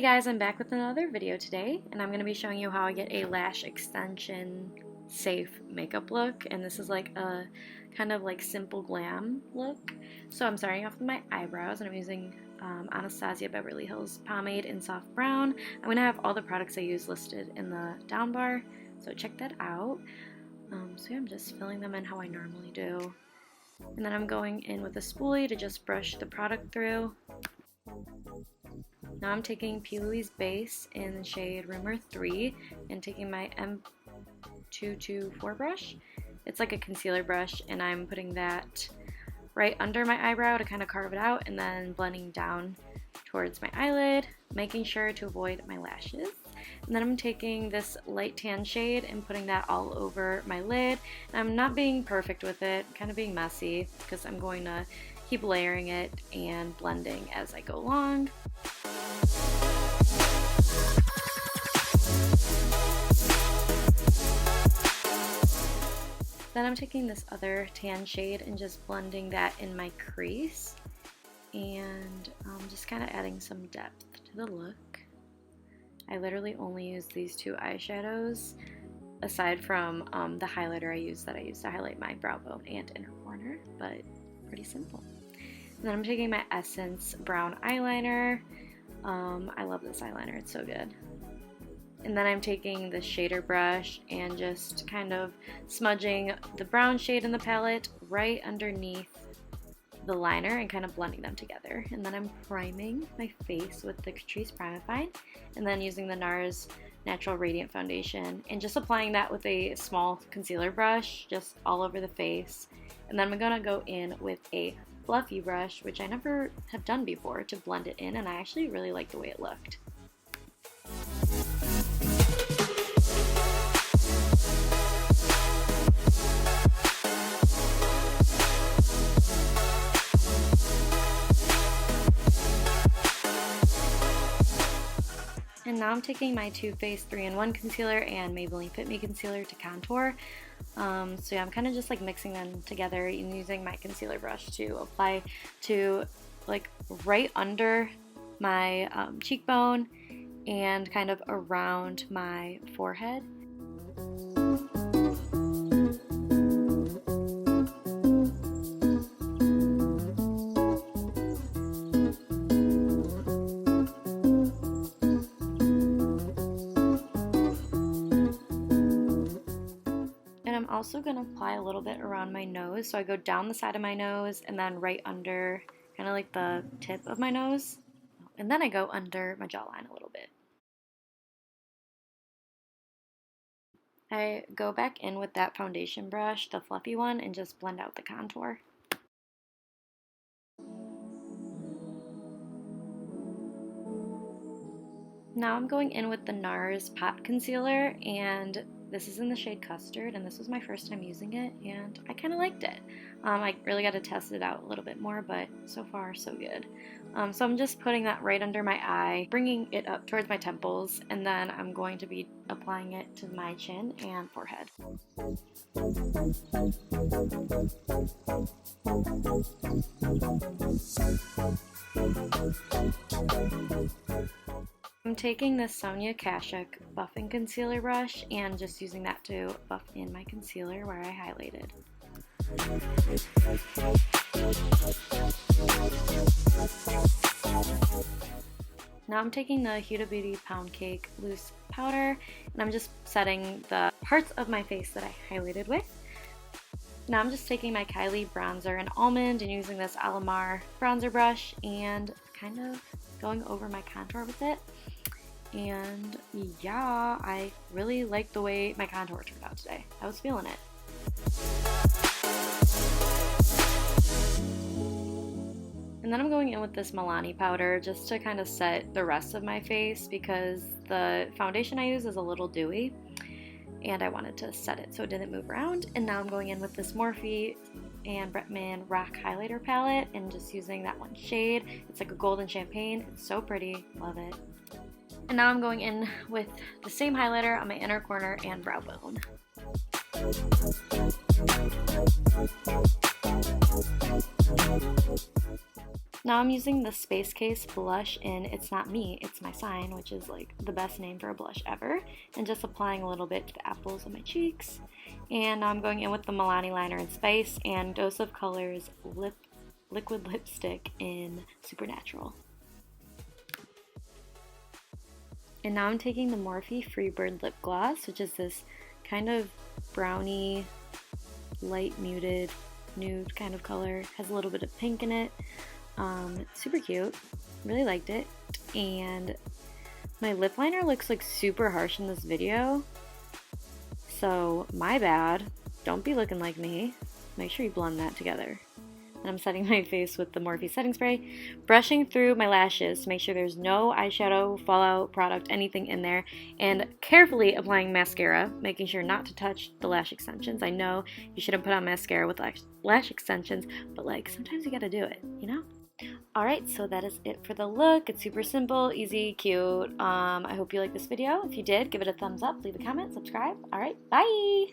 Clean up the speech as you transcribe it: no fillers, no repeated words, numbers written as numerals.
Hey guys, I'm back with another video today, and I'm going to be showing you how I get a lash extension safe makeup look. And this is like a kind of like simple glam look. So I'm starting off with my eyebrows, and I'm using Anastasia Beverly Hills pomade in soft brown. I'm going to have all the products I use listed in the down bar, so check that out. So yeah, I'm just filling them in how I normally do. And then I'm going in with a spoolie to just brush the product through. Now I'm taking Louise base in the shade Rumor 3 and taking my M224 brush. It's like a concealer brush, and I'm putting that right under my eyebrow to kind of carve it out, and then blending down towards my eyelid, making sure to avoid my lashes. And then I'm taking this light tan shade and putting that all over my lid. And I'm not being perfect with it, kind of being messy, because I'm going to keep layering it and blending as I go along. Then I'm taking this other tan shade and just blending that in my crease, and just kind of adding some depth to the look. I literally only use these two eyeshadows aside from the highlighter I use to highlight my brow bone and inner corner, but pretty simple. And then I'm taking my Essence brown eyeliner. I love this eyeliner, it's so good. And then I'm taking the shader brush and just kind of smudging the brown shade in the palette right underneath the liner and kind of blending them together. And then I'm priming my face with the Catrice Primifine, and then using the Nars Natural Radiant Foundation and just applying that with a small concealer brush just all over the face. And then I'm gonna go in with a fluffy brush, which I never have done before, to blend it in, and I actually really like the way it looked. And now I'm taking my Too Faced 3-in-1 concealer and Maybelline Fit Me concealer to contour. So yeah, I'm kind of just like mixing them together and using my concealer brush to apply to like right under my cheekbone and kind of around my forehead. I'm also going to apply a little bit around my nose, so I go down the side of my nose and then right under kind of like the tip of my nose, and then I go under my jawline a little bit. I go back in with that foundation brush, the fluffy one, and just blend out the contour. Now I'm going in with the Nars Pop Concealer, and this is in the shade Custard, and this was my first time using it, and I kind of liked it. I really got to test it out a little bit more, but so far so good. So I'm just putting that right under my eye, bringing it up towards my temples, and then I'm going to be applying it to my chin and forehead. I'm taking this Sonia Kashuk buffing concealer brush and just using that to buff in my concealer where I highlighted. Now I'm taking the Huda Beauty Pound Cake loose powder, and I'm just setting the parts of my face that I highlighted with. Now I'm just taking my Kylie bronzer in Almond and using this Alamar bronzer brush and kind of going over my contour with it. And yeah, I really like the way my contour turned out today. I was feeling it. And then I'm going in with this Milani powder just to kind of set the rest of my face, because the foundation I use is a little dewy and I wanted to set it so it didn't move around. And now I'm going in with this Morphe and Bretman Rock highlighter palette and just using that one shade. It's like a golden champagne. It's so pretty. Love it. And now I'm going in with the same highlighter on my inner corner and brow bone. now I'm using the Space Case blush in It's Not Me, It's My Sign, which is like the best name for a blush ever, and just applying a little bit to the apples of my cheeks. And I'm going in with the Milani liner in Spice and Dose of Colors liquid lipstick in Supernatural. And now I'm taking the Morphe Freebird lip gloss, which is this kind of brownie, light muted, nude kind of color. Has a little bit of pink in it. Super cute. Really liked it. And my lip liner looks like super harsh in this video. So my bad. Don't be looking like me. Make sure you blend that together. And I'm setting my face with the Morphe setting spray, brushing through my lashes to make sure there's no eyeshadow, fallout product, anything in there, and carefully applying mascara, making sure not to touch the lash extensions. I know you shouldn't put on mascara with lash extensions, but like sometimes you gotta do it, you know? Alright, so that is it for the look. It's super simple, easy, cute. I hope you liked this video. If you did, give it a thumbs up, leave a comment, subscribe. Alright, bye!